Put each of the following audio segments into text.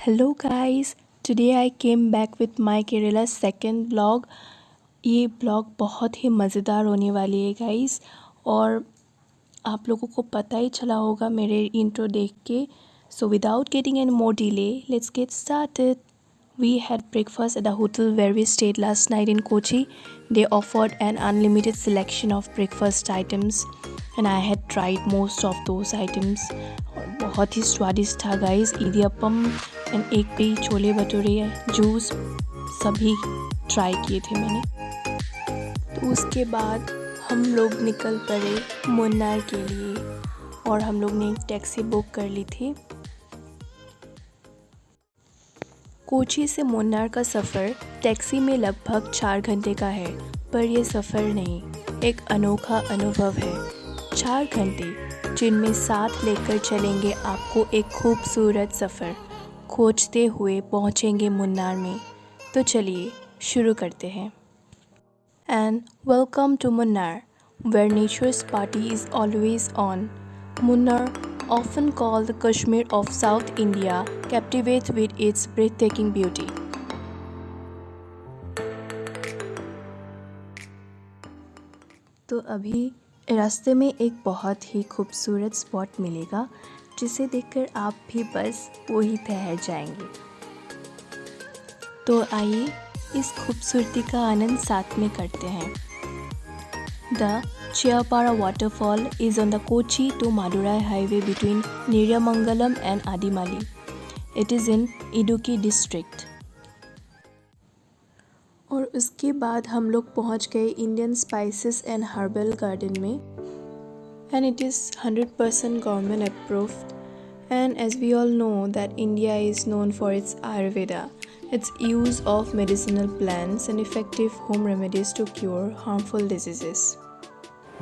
Hello guys, today I came back with my Kerala second blog. ये blog बहुत ही मज़ेदार होने वाली है गाइस, और आप लोगों को पता ही चला होगा मेरे इंट्रो देख के। So without getting any more delay, let's get started. We had breakfast at the hotel where we stayed last night in Kochi. They offered an unlimited selection of breakfast items and I had tried most of those items. और बहुत ही स्वादिष्ट था guys. Idiyappam and एक भी chole bhature, juice सभी try किए थे मैंने। तो उसके बाद हम लोग निकल पड़े मुन्नार के लिए और हम लोग ने एक टैक्सी बुक कर ली थी। कोची से मुन्नार का सफ़र टैक्सी में लगभग 4 घंटे का है, पर यह सफ़र नहीं, एक अनोखा अनुभव है। 4 घंटे जिनमें साथ लेकर चलेंगे आपको एक खूबसूरत सफ़र, खोजते हुए पहुंचेंगे मुन्नार में। तो चलिए शुरू करते हैं। And welcome to Munnar, where nature's party is always on. Munnar, often called the Kashmir of South India, captivates with its breathtaking beauty. तो अभी रास्ते में एक बहुत ही खूबसूरत स्पॉट मिलेगा जिसे देखकर आप भी बस वहीं ठहर जाएंगे। तो आइए इस खूबसूरती का आनंद साथ में करते हैं। The Chiapara waterfall is on the Kochi to Madurai highway between Niryamangalam and Adimali. It is in Idukki district. और उसके बाद हम लोग पहुंच गए Indian spices and herbal garden में, and it is 100% government approved. And as we all know that India is known for its Ayurveda, its use of medicinal plants and effective home remedies to cure harmful diseases.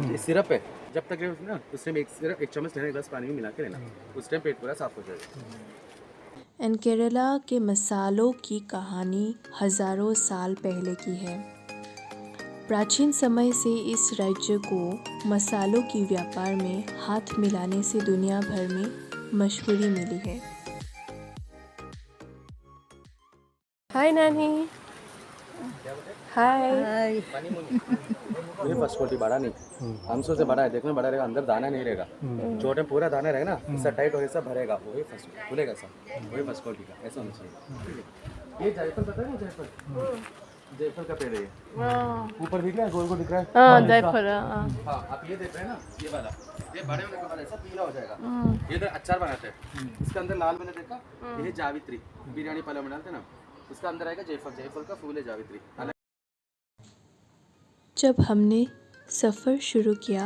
ये syrup है, जब तक ना उस time एक चम्मच लेना, एक गिलास पानी में मिला के लेना, उस टाइम पेट पूरा साफ हो जाएगा। एंड केरला के मसालों की कहानी हज़ारों साल पहले की है। प्राचीन समय से इस राज्य को मसालों की व्यापार में हाथ मिलाने से दुनिया भर में मशहूरी मिली है। हाय नानी। हाय। ये फर्स्ट क्वालिटी बड़ा नहीं, 500 से बड़ा है, देखने बड़ा रहेगा, अंदर दाना नहीं रहेगा। छोटे में पूरा दाना रहेगा ना, इससे टाइट और ऐसा भरेगा, वही फर्स्ट खुलेगा सब, वही फर्स्ट क्वालिटी का ऐसा होना चाहिए। ये जायफल पता है ना, जायफल का पेड़ है ये, ऊपर दिख रहा है, गोल गोल दिख रहा है। हाँ जायफल। हाँ आप ये देख रहे हैं ना, ये वाला, ये बड़े होने के बाद ऐसा पीला हो जाएगा। ये तो अचार बनाते हैं, इसके अंदर लाल मैंने देखा, ये जावित्री, बिरयानी पहले में डालते ना, उसका अंदर आएगा जायफल, जायफल का फूल है जावित्री। जब हमने सफ़र शुरू किया,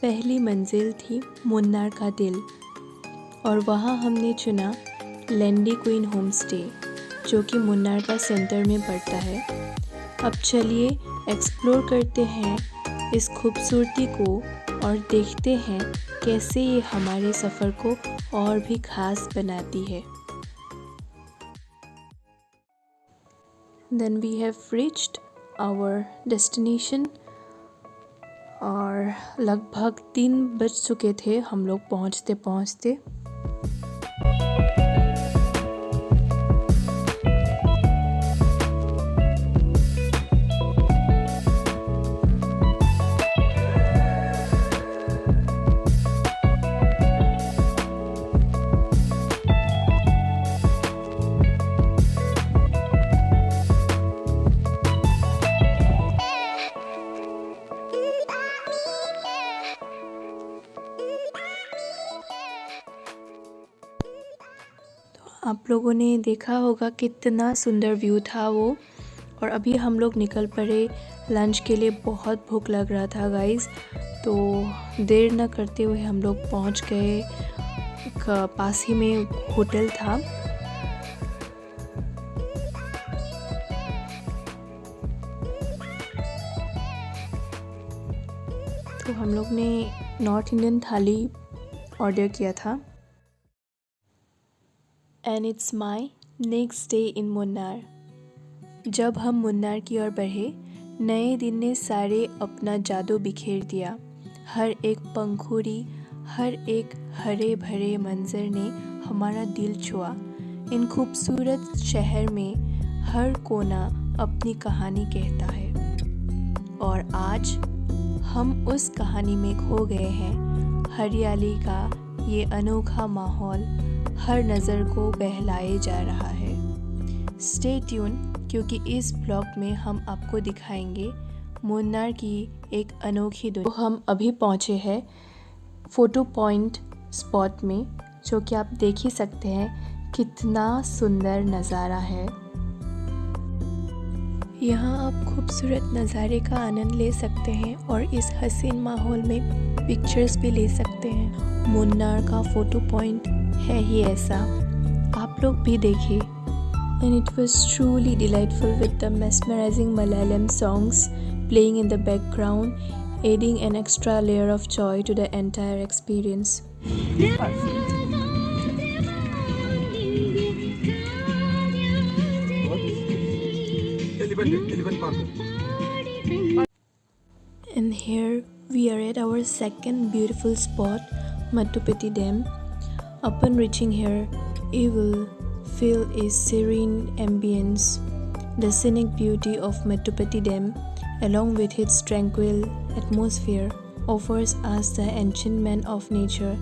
पहली मंजिल थी मुन्नार का दिल, और वहाँ हमने चुना लैंडी क्वीन होम स्टे, जो कि मुन्नार का सेंटर में पड़ता है। अब चलिए एक्सप्लोर करते हैं इस खूबसूरती को और देखते हैं कैसे ये हमारे सफ़र को और भी ख़ास बनाती है। Then we have reached our destination और लगभग 3 बज चुके थे हम लोग पहुँचते पहुँचते। आप लोगों ने देखा होगा कितना सुंदर व्यू था वो। और अभी हम लोग निकल पड़े लंच के लिए। बहुत भूख लग रहा था गाइस, तो देर न करते हुए हम लोग पहुंच गए। एक पास ही में होटल था। तो हम लोग ने नॉर्थ इंडियन थाली ऑर्डर किया था। And it's my next day in Munnar. जब हम मुन्नार की ओर बढ़े, नए दिन ने सारे अपना जादू बिखेर दिया। हर एक पंखुड़ी, हर एक हरे भरे मंजर ने हमारा दिल छुआ। इन खूबसूरत शहर में हर कोना अपनी कहानी कहता है, और आज हम उस कहानी में खो गए हैं। हरियाली का ये अनोखा माहौल हर नज़र को बहलाए जा रहा है। स्टे ट्यून, क्योंकि इस ब्लॉग में हम आपको दिखाएंगे मुन्नार की एक अनोखी दुनिया। तो हम अभी पहुँचे हैं फ़ोटो पॉइंट स्पॉट में, जो कि आप देख ही सकते हैं कितना सुंदर नज़ारा है। यहाँ आप खूबसूरत नज़ारे का आनंद ले सकते हैं और इस हसीन माहौल में पिक्चर्स भी ले सकते हैं। मुन्नार का फ़ोटो पॉइंट है ही ऐसा, आप लोग भी देखिए। And it was truly delightful with the mesmerizing Malayalam songs playing in the background, adding an extra layer of joy to the entire experience. And here we are at our second beautiful spot, Mattupeti Dam. Upon reaching here, you will feel a serene ambience. The scenic beauty of Mattupeti Dam, along with its tranquil atmosphere, offers us the enchantment of nature.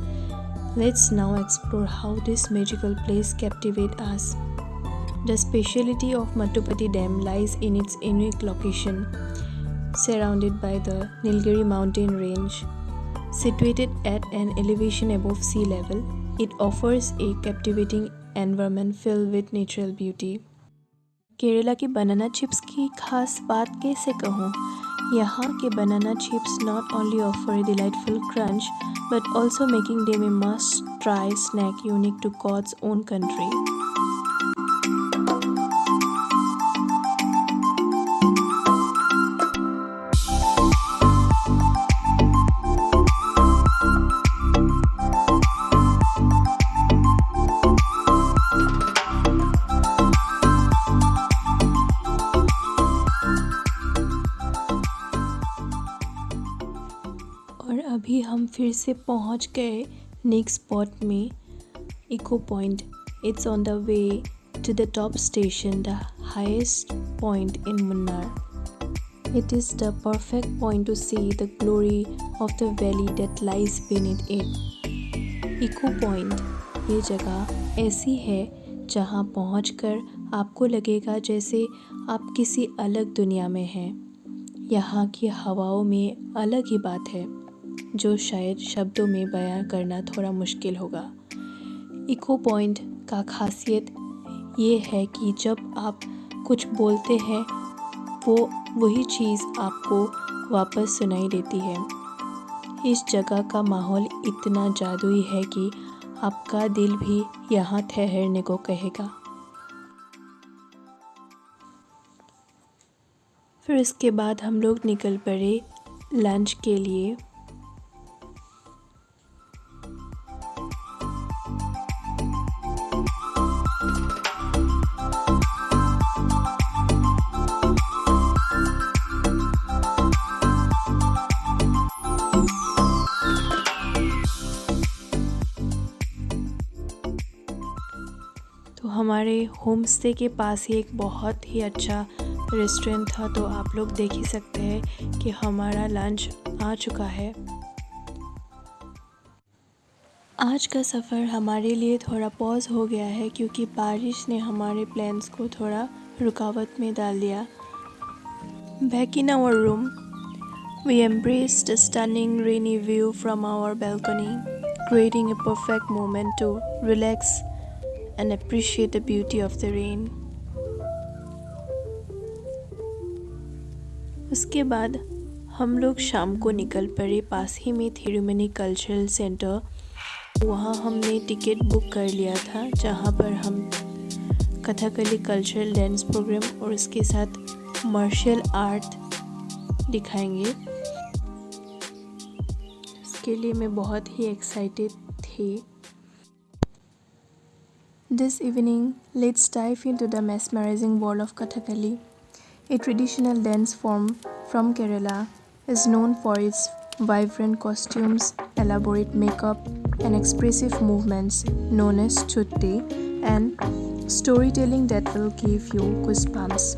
Let's now explore how this magical place captivates us. The speciality of Mattupeti Dam lies in its unique location, surrounded by the Nilgiri mountain range. Situated at an elevation above sea level, it offers a captivating environment filled with natural beauty. Kerala की banana chips की खास बात कैसे कहूँ? यहाँ के banana chips not only offer a delightful crunch, but also making them a must-try snack unique to God's own country. और अभी हम फिर से पहुंच गए नेक्स्ट स्पॉट में, echo point. It's on the way to the top station, the highest point in Munnar. It is the perfect point to see the glory of the valley that lies beneath it. Echo point ये जगह ऐसी है जहां पहुंचकर आपको लगेगा जैसे आप किसी अलग दुनिया में हैं। यहाँ की हवाओं में अलग ही बात है, जो शायद शब्दों में बयां करना थोड़ा मुश्किल होगा। इको पॉइंट का खासियत ये है कि जब आप कुछ बोलते हैं, वो वही चीज़ आपको वापस सुनाई देती है। इस जगह का माहौल इतना जादुई है कि आपका दिल भी यहाँ ठहरने को कहेगा। फिर इसके बाद हम लोग निकल पड़े लंच के लिए। तो हमारे होम स्टे के पास ही एक बहुत ही अच्छा रेस्टोरेंट था, तो आप लोग देख ही सकते हैं कि हमारा लंच आ चुका है। आज का सफ़र हमारे लिए थोड़ा पॉज हो गया है क्योंकि बारिश ने हमारे प्लान्स को थोड़ा रुकावट में डाल दिया। Back in our room, we embraced the stunning rainy view from our balcony, creating a perfect moment to relax and appreciate the beauty of the rain. उसके बाद हम लोग शाम को निकल पड़े पास ही में थिरुमनी कल्चरल सेंटर। वहाँ हमने टिकट बुक कर लिया था जहाँ पर हम कथकली कल्चरल डांस प्रोग्राम और उसके साथ मार्शल आर्ट दिखाएंगे। इसके लिए मैं बहुत ही एक्साइटेड थी। This evening, let's dive into the mesmerizing world of Kathakali. A traditional dance form from Kerala is known for its vibrant costumes, elaborate makeup, and expressive movements known as chutti, and storytelling that will give you goosebumps.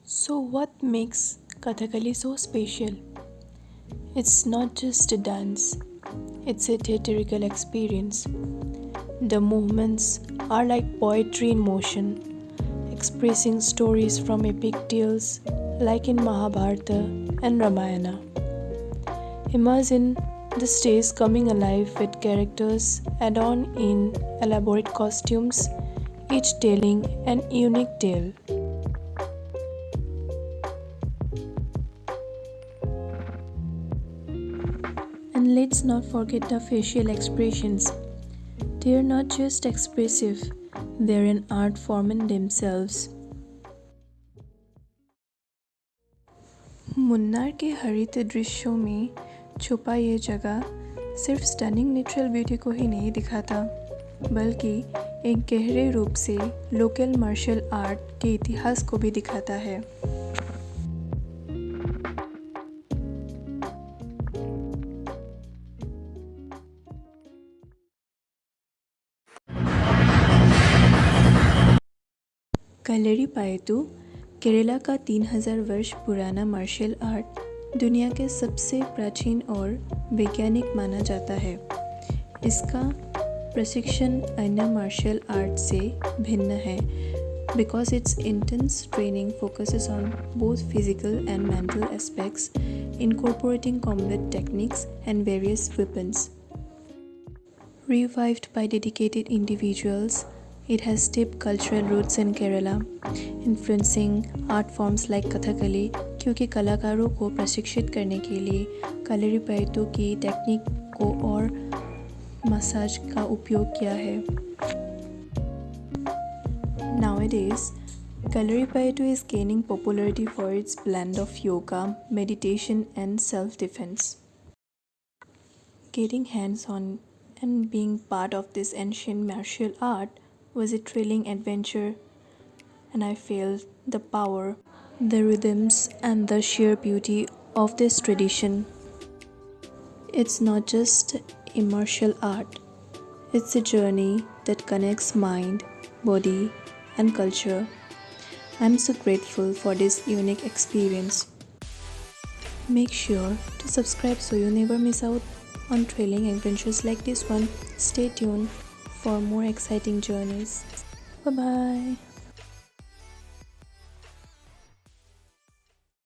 So what makes Kathakali so special? It's not just a dance, it's a theatrical experience. The movements are like poetry in motion, expressing stories from epic tales like in Mahabharata and Ramayana. Imagine the stage coming alive with characters adorned in elaborate costumes, each telling an unique tale. And let's not forget the facial expressions. They are not just expressive, they are an art form in themselves. Munnar के हरित दृश्यों में छुपा ये जगह सिर्फ stunning natural beauty को ही नहीं दिखाता, बल्कि एक गहरे रूप से लोकल मार्शल आर्ट के इतिहास को भी दिखाता है। कलरीपायट्टू केरला का 3000 वर्ष पुराना मार्शल आर्ट दुनिया के सबसे प्राचीन और वैज्ञानिक माना जाता है। इसका प्रशिक्षण अन्य मार्शल आर्ट से भिन्न है because its intense training focuses on both physical and mental aspects, incorporating combat techniques and various weapons. Revived by dedicated individuals, it has deep cultural roots in Kerala, influencing art forms like Kathakali क्योंकि कलाकारों को प्रशिक्षित करने के लिए कलरीपायट्टू की technique को और मसाज का उपयोग किया है। Nowadays, Kalaripayattu is gaining popularity for its blend of yoga, meditation and self-defense. Getting hands-on and being part of this ancient martial art was a thrilling adventure, and I felt the power, the rhythms and the sheer beauty of this tradition. It's not just a martial art, it's a journey that connects mind, body and culture. I'm so grateful for this unique experience. Make sure to subscribe so you never miss out on thrilling adventures like this one. Stay tuned for more exciting journeys. Bye bye.